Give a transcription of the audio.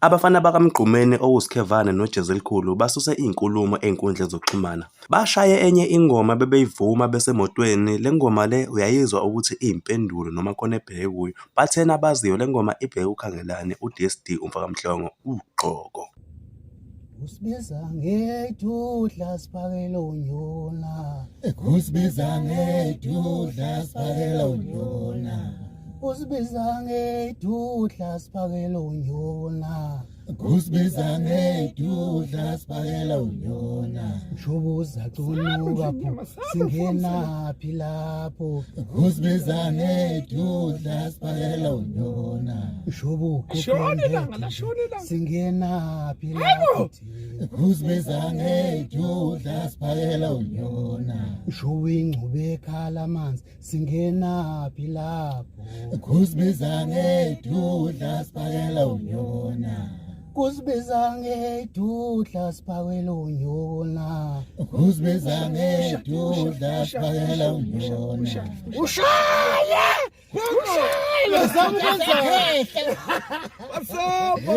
Abafana BakaMgqumeni okusikhevane noJezi elikhulu basuse izinkulumo ey'nkundleni zokuxhumana. Bashaye enye ingoma bebeyivuma besemotweni. Le ngoma le uyayizwa ukuthi iy'mpendulo noma khona ebheke kuyo. Bathena abaziyo le ngoma ibheke ukhangelane, uDSD uMfakamahlongo, uGxoko. Usibiza ngedudla siphakela unyona. Usibiza ngedudla siphakela unyona. Usibiza ngedudla siphakela unyona. Usibiza ngedudla siphakela unyona. Mshubuza cunuka pho singenaphi lapho. Usibiza ngedudla siphakela unyona. Mshubuka singenaphi lapho. Usibiza ngedudla siphakela unyona. Mshubu ingcube ekhala amanzi singenaphi lapho. Usibiza ngedudla siphakela unyona. Kusibiza ngedudla siphakela unyona. Usibiza ngedudla siphakela unyona. Ushaya!